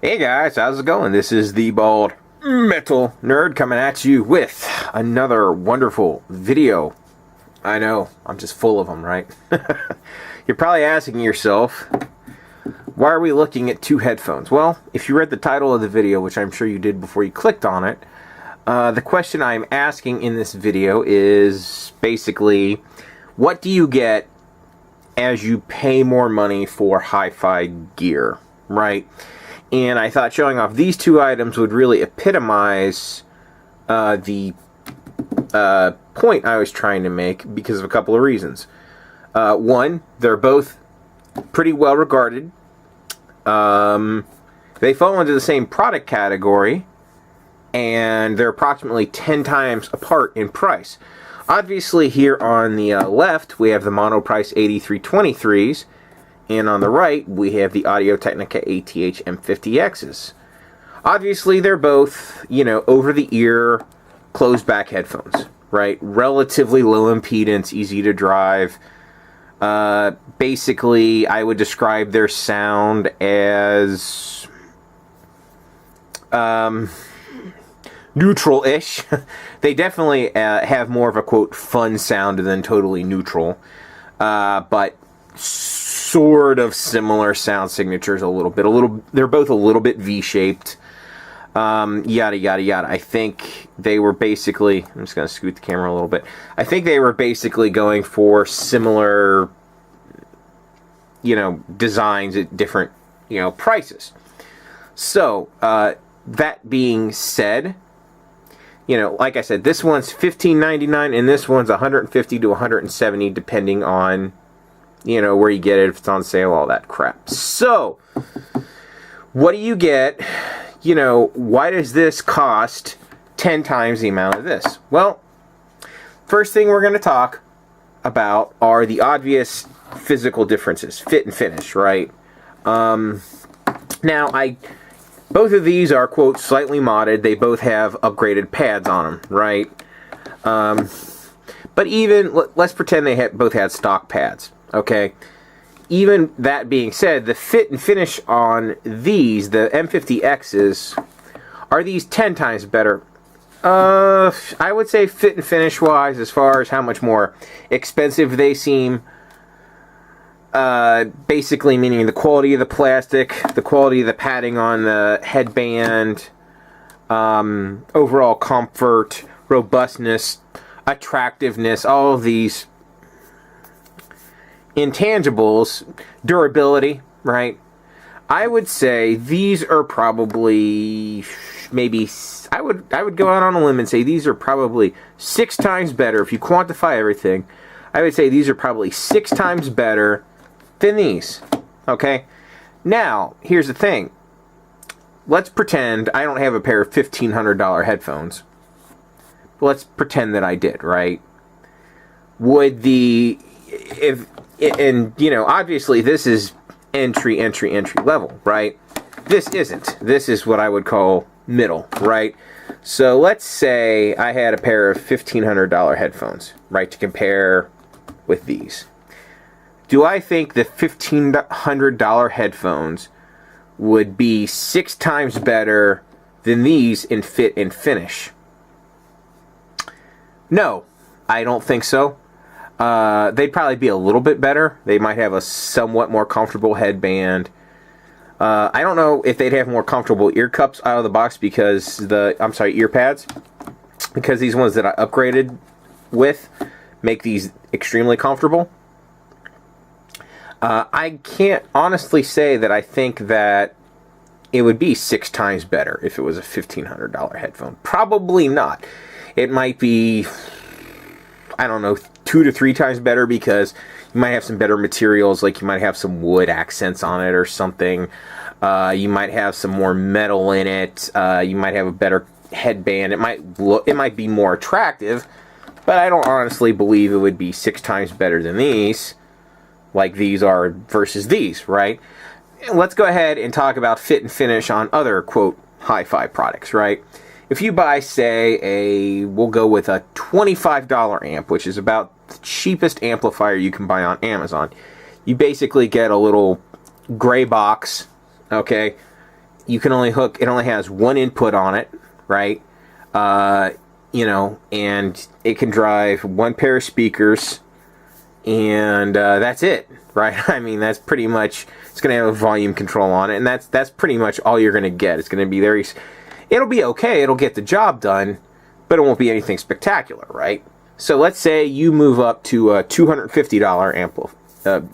Hey guys, how's it going? This is the Bald Metal Nerd coming at you with another wonderful video. I know, I'm just full of them, right? You're probably asking yourself, why are we looking at two headphones? Well, if you read the title of the video, which I'm sure you did before you clicked on it, the question I'm asking in this video is basically, what do you get as you pay more money for hi-fi gear, right? And I thought showing off these two items would really epitomize the point I was trying to make because of a couple of reasons. One, they're both pretty well regarded. They fall into the same product category, and they're approximately 10 times apart in price. Obviously, here on the left, we have the Monoprice 8323s. And on the right, we have the Audio-Technica ATH M50Xs. Obviously, they're both, over-the-ear, closed-back headphones, right? Relatively low impedance, easy to drive. Basically, I would describe their sound as neutral-ish. They definitely have more of a, quote, fun sound than totally neutral. But sort of similar sound signatures a little bit. They're both a little bit V-shaped. Yada, yada, yada. I think they were basically... I'm just going to scoot the camera a little bit. I think they were basically going for similar, designs at different, prices. So, that being said, like I said, this one's $15.99 and this one's $150 to $170 depending on where you get it, if it's on sale, all that crap. So, what do you get? Why does this cost 10 times the amount of this? Well, first thing we're going to talk about are the obvious physical differences. Fit and finish, right? Now, both of these are, quote, slightly modded. They both have upgraded pads on them, right? But even, let's pretend they both had stock pads. Okay, even that being said, the fit and finish on these, the M50Xs, are these 10 times better? I would say fit and finish wise, as far as how much more expensive they seem, basically meaning the quality of the plastic, the quality of the padding on the headband, overall comfort, robustness, attractiveness, all of these intangibles, durability, right? I would say these are probably maybe, I would go out on a limb and say these are probably 6 times better. If you quantify everything, I would say these are probably 6 times better than these. Okay? Now, here's the thing. Let's pretend I don't have a pair of $1,500 headphones. But let's pretend that I did, right? Would obviously this is entry level, right? This isn't. This is what I would call middle, right? So let's say I had a pair of $1,500 headphones, right, to compare with these. Do I think the $1,500 headphones would be 6 times better than these in fit and finish? No, I don't think so. They'd probably be a little bit better. They might have a somewhat more comfortable headband. I don't know if they'd have more comfortable ear cups out of the box because ear pads. Because these ones that I upgraded with make these extremely comfortable. I can't honestly say that I think that it would be 6 times better if it was a $1,500 headphone. Probably not. It might be, I don't know, 2 to 3 times better because you might have some better materials, like you might have some wood accents on it or something. You might have some more metal in it. You might have a better headband. It might be more attractive, but I don't honestly believe it would be 6 times better than these, like these are versus these, right? Let's go ahead and talk about fit and finish on other, quote, hi-fi products, right? If you buy, say, we'll go with a $25 amp, which is about the cheapest amplifier you can buy on Amazon. You basically get a little gray box, okay? you can only hook, it only has one input on it, right? You know, and it can drive one pair of speakers, and that's it, right? I mean, that's pretty much, it's going to have a volume control on it, and that's pretty much all you're going to get. It's going to be very, it'll be okay, it'll get the job done, but it won't be anything spectacular, right? So let's say you move up to a $250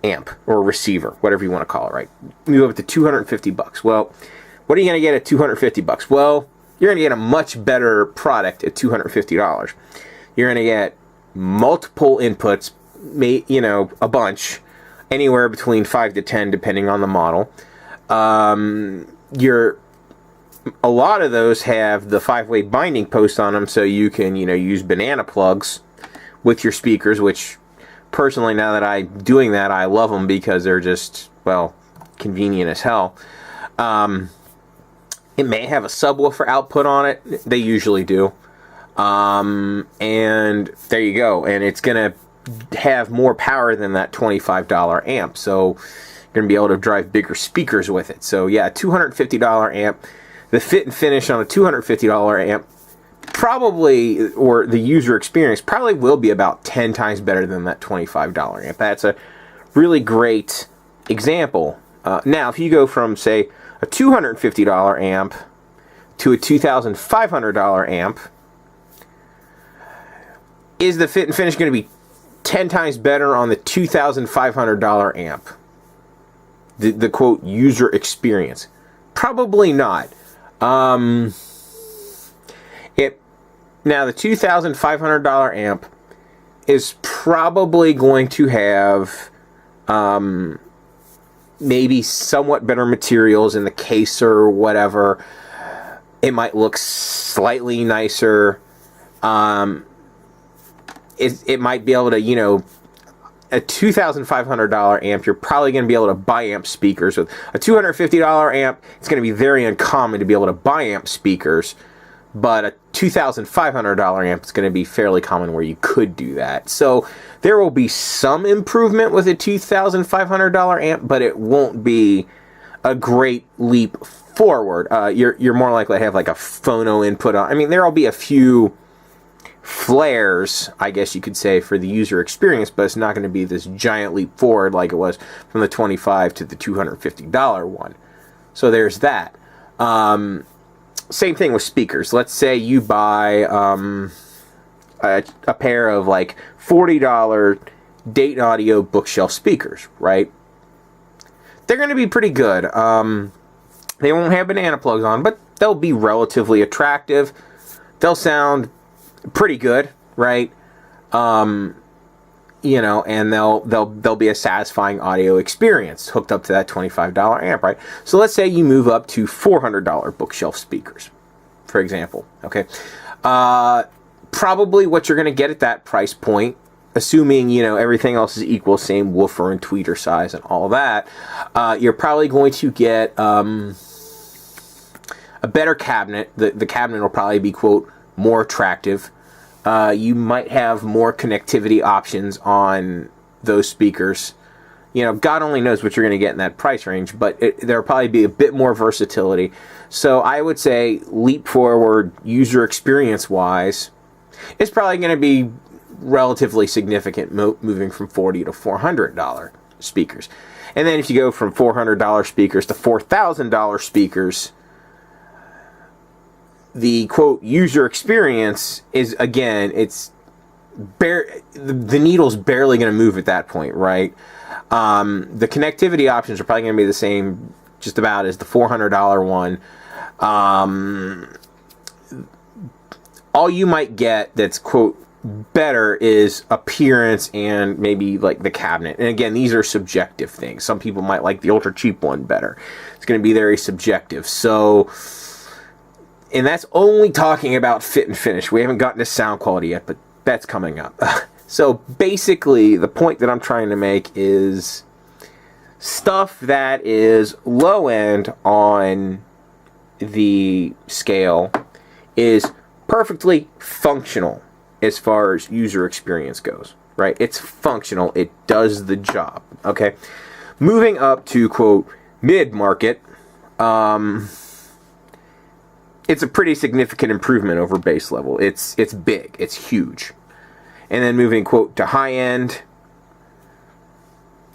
amp or receiver, whatever you want to call it, right? Move up to $250. Well, what are you going to get at $250? Well, you're going to get a much better product at $250. You're going to get multiple inputs, you know, a bunch, anywhere between 5 to 10 depending on the model. A lot of those have the 5-way binding post on them, so you can, you know, use banana plugs with your speakers, which personally, now that I'm doing that, I love them because they're just, well, convenient as hell. It may have a subwoofer output on it. They usually do. And there you go. And it's going to have more power than that $25 amp. So you're going to be able to drive bigger speakers with it. So yeah, $250 amp. The fit and finish on a $250 amp probably, or the user experience probably will be about 10 times better than that $25 amp. That's a really great example. Now, if you go from, say, a $250 amp to a $2,500 amp, is the fit and finish going to be 10 times better on the $2,500 amp? The quote, user experience? Probably not. Now, the $2,500 amp is probably going to have maybe somewhat better materials in the case or whatever. It might look slightly nicer. It might be able to, you know, a $2,500 amp, you're probably going to be able to buy amp speakers. With a $250 amp, it's going to be very uncommon to be able to buy amp speakers. But a $2,500 amp is going to be fairly common where you could do that. So there will be some improvement with a $2,500 amp, but it won't be a great leap forward. You're more likely to have like a phono input on. I mean, there will be a few flares, I guess you could say, for the user experience, but it's not going to be this giant leap forward like it was from the $25 to the $250 one. So there's that. Same thing with speakers. Let's say you buy a pair of like $40 Dayton Audio bookshelf speakers, right? They're going to be pretty good. They won't have banana plugs on, but they'll be relatively attractive. They'll sound pretty good, right? You know, and they'll be a satisfying audio experience hooked up to that $25 amp, right? So let's say you move up to $400 bookshelf speakers, for example. Okay, probably what you're going to get at that price point, assuming, you know, everything else is equal, same woofer and tweeter size and all that, you're probably going to get a better cabinet. The cabinet will probably be, quote, more attractive. You might have more connectivity options on those speakers. You know, God only knows what you're going to get in that price range, but there'll probably be a bit more versatility. So I would say leap forward user experience-wise, it's probably going to be relatively significant moving from $40 to $400 speakers. And then if you go from $400 speakers to $4,000 speakers, the quote user experience is, again, it's the needle's barely going to move at that point, right? The connectivity options are probably going to be the same just about as the $400 one. All you might get that's quote better is appearance and maybe like the cabinet. And again, these are subjective things. Some people might like the ultra cheap one better. It's going to be very subjective. So, and that's only talking about fit and finish. We haven't gotten to sound quality yet, but that's coming up. So basically, the point that I'm trying to make is stuff that is low end on the scale is perfectly functional as far as user experience goes, right? It's functional. It does the job, okay? Moving up to, quote, mid-market, it's a pretty significant improvement over base level. It's big. It's huge. And then moving, quote, to high end,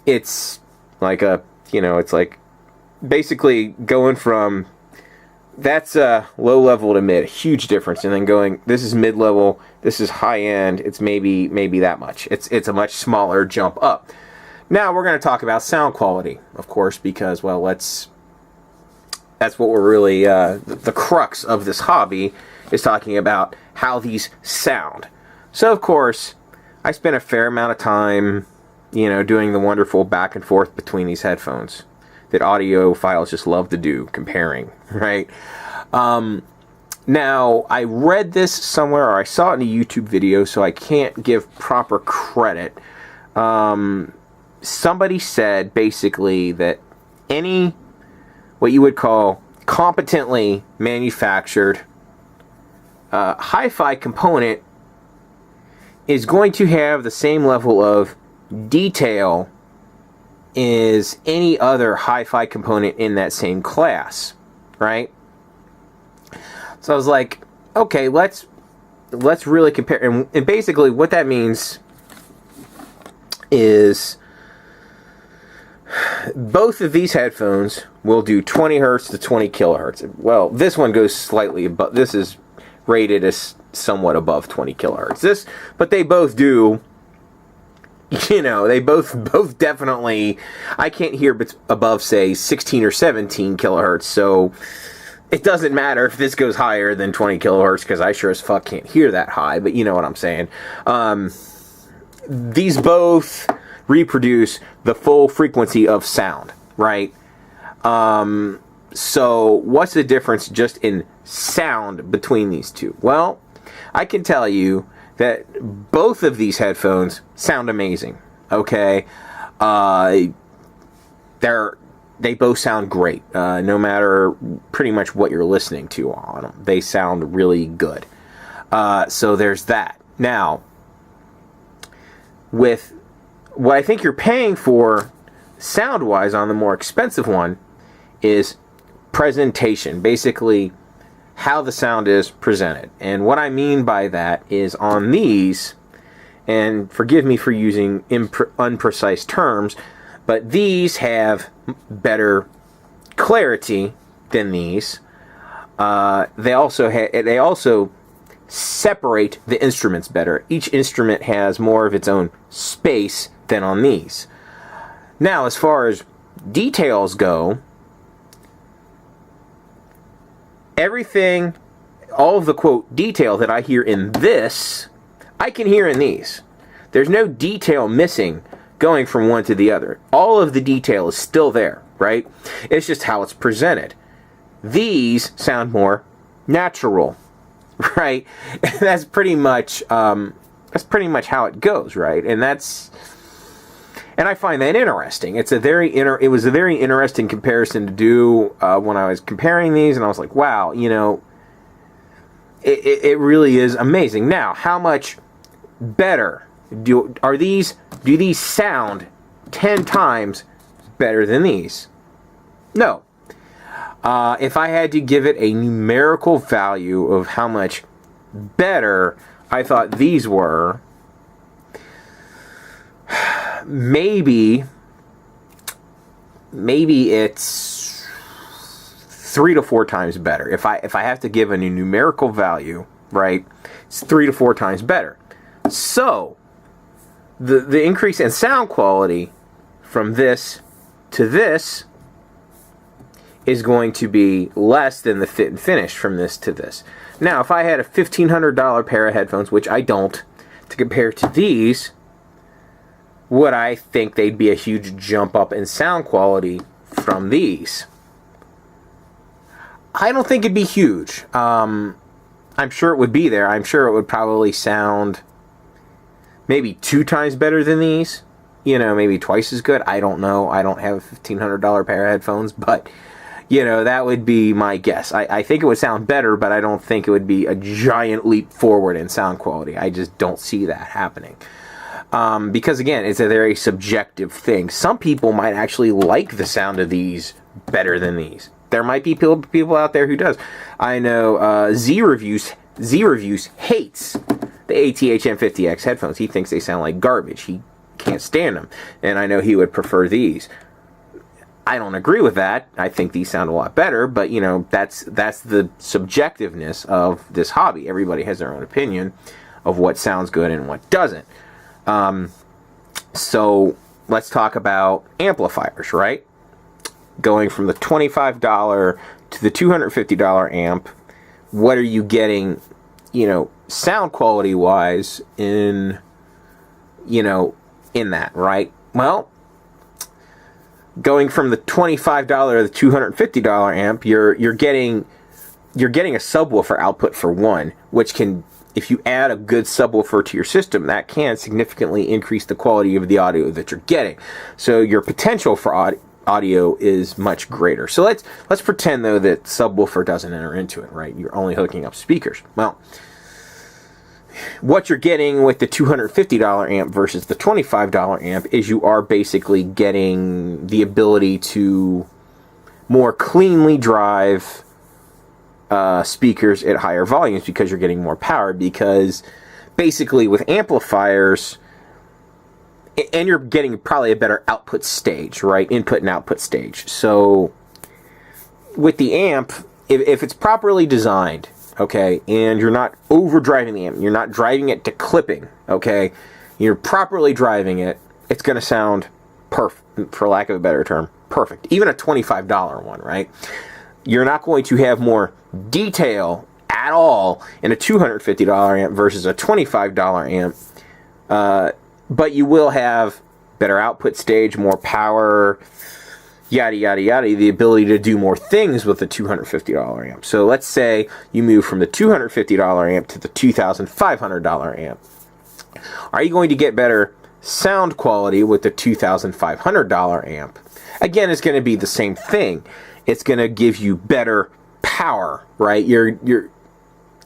it's like it's like basically going from, that's low level to mid, a huge difference, and then going, this is mid level, this is high end, it's maybe that much. It's a much smaller jump up. Now we're going to talk about sound quality, of course, because, well, that's what we're really, the crux of this hobby is talking about how these sound. So, of course, I spent a fair amount of time, doing the wonderful back and forth between these headphones that audiophiles just love to do, comparing, right? Now, I read this somewhere, or I saw it in a YouTube video, so I can't give proper credit. Somebody said, basically, that any, what you would call competently manufactured hi-fi component is going to have the same level of detail as any other hi-fi component in that same class, right? So I was like, okay, let's really compare. And basically what that means is both of these headphones will do 20 hertz to 20 kilohertz. Well, this one goes slightly above. This is rated as somewhat above 20 kilohertz. But they both do. They both definitely. I can't hear above, say, 16 or 17 kilohertz. So it doesn't matter if this goes higher than 20 kilohertz, because I sure as fuck can't hear that high. But you know what I'm saying. These both reproduce the full frequency of sound, right? So what's the difference just in sound between these two? Well, I can tell you that both of these headphones sound amazing, okay? They both sound great, no matter pretty much what you're listening to on them. They sound really good. So there's that. Now, with what I think you're paying for sound-wise on the more expensive one is presentation. Basically, how the sound is presented. And what I mean by that is on these, and forgive me for using unprecise terms, but these have better clarity than these. They also separate the instruments better. Each instrument has more of its own space than on these. Now, as far as details go, everything, all of the, quote, detail that I hear in this, I can hear in these. There's no detail missing going from one to the other. All of the detail is still there, right? It's just how it's presented. These sound more natural, right? That's pretty much how it goes, right? And I find that interesting. It was a very interesting comparison to do when I was comparing these, and I was like, wow, it really is amazing. Now, how much better do these sound 10 times better than these? No. If I had to give it a numerical value of how much better I thought these were, maybe it's 3 to 4 times better. If I have to give a numerical value, right, it's 3 to 4 times better. So the increase in sound quality from this to this is going to be less than the fit and finish from this to this. Now, if I had a $1,500 pair of headphones, which I don't, to compare to these, would I think they'd be a huge jump up in sound quality from these? I don't think it'd be huge. I'm sure it would be there. I'm sure it would probably sound maybe 2 times better than these. Maybe twice as good. I don't know. I don't have a $1,500 pair of headphones, but that would be my guess. I think it would sound better, but I don't think it would be a giant leap forward in sound quality. I just don't see that happening. Because, again, it's a very subjective thing. Some people might actually like the sound of these better than these. there might be people out there who does. I know Z Reviews hates the ATH-M50X headphones. He thinks they sound like garbage. He can't stand them. And I know he would prefer these. I don't agree with that. I think these sound a lot better, but you know, that's the subjectiveness of this hobby. Everybody has their own opinion of what sounds good and what doesn't. So let's talk about amplifiers, right? Going from the $25 to the $250 amp, what are you getting, you know, sound quality wise in, you know, in that, right? Well, going from the $25 to the $250 amp, you're getting a subwoofer output for one, which can, if you add a good subwoofer to your system, that can significantly increase the quality of the audio that you're getting. So your potential for audio is much greater. So let's pretend though that subwoofer doesn't enter into it, right? You're only hooking up speakers. Well, what you're getting with the $250 amp versus the $25 amp is you are basically getting the ability to more cleanly drive speakers at higher volumes because you're getting more power. Because basically with amplifiers, and you're getting probably a better output stage, right? Input and output stage. So with the amp, if it's properly designed, okay, and you're not overdriving the amp, you're not driving it to clipping, okay, you're properly driving it, it's going to sound perfect, for lack of a better term, perfect. Even a $25 one, right? You're not going to have more detail at all in a $250 amp versus a $25 amp, but you will have better output stage, more power, yada, yada, yada, the ability to do more things with the $250 amp. So let's say you move from the $250 amp to the $2,500 amp. Are you going to get better sound quality with the $2,500 amp? Again, it's going to be the same thing. It's going to give you better power, right? You're going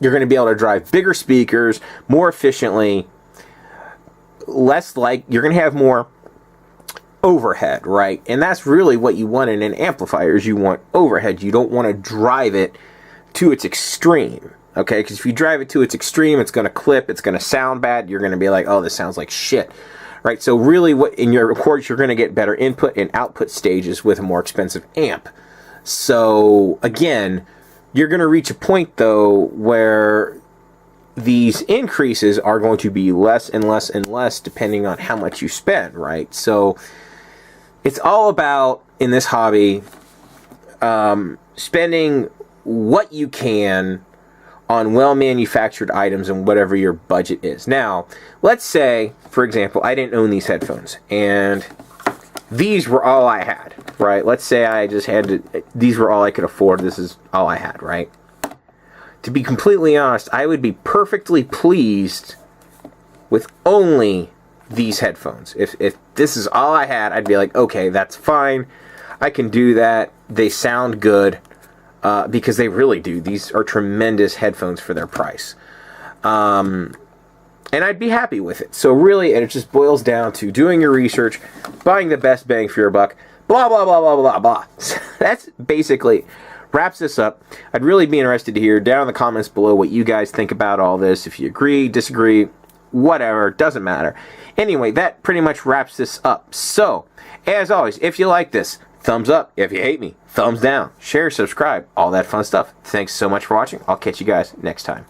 to be able to drive bigger speakers more efficiently, you're going to have more overhead, right? And that's really what you want in an amplifier, is you want overhead. You don't want to drive it to its extreme, okay? Because if you drive it to its extreme, it's going to clip, it's going to sound bad, you're going to be like, oh, this sounds like shit, right? So really, of course, you're going to get better input and output stages with a more expensive amp. So again, you're going to reach a point though where these increases are going to be less and less and less depending on how much you spend, right? So it's all about, in this hobby, spending what you can on well-manufactured items and whatever your budget is. Now, let's say, for example, I didn't own these headphones, and these were all I had, right? Let's say I just these were all I could afford, this is all I had, right? To be completely honest, I would be perfectly pleased with only these headphones. If this is all I had, I'd be like, okay, that's fine. I can do that. They sound good, because they really do. These are tremendous headphones for their price. And I'd be happy with it. So really, it just boils down to doing your research, buying the best bang for your buck, blah, blah, blah, blah, blah, blah. That's basically wraps this up. I'd really be interested to hear down in the comments below what you guys think about all this. If you agree, disagree, whatever, doesn't matter. Anyway, that pretty much wraps this up. So, as always, if you like this, thumbs up. If you hate me, thumbs down. Share, subscribe, all that fun stuff. Thanks so much for watching. I'll catch you guys next time.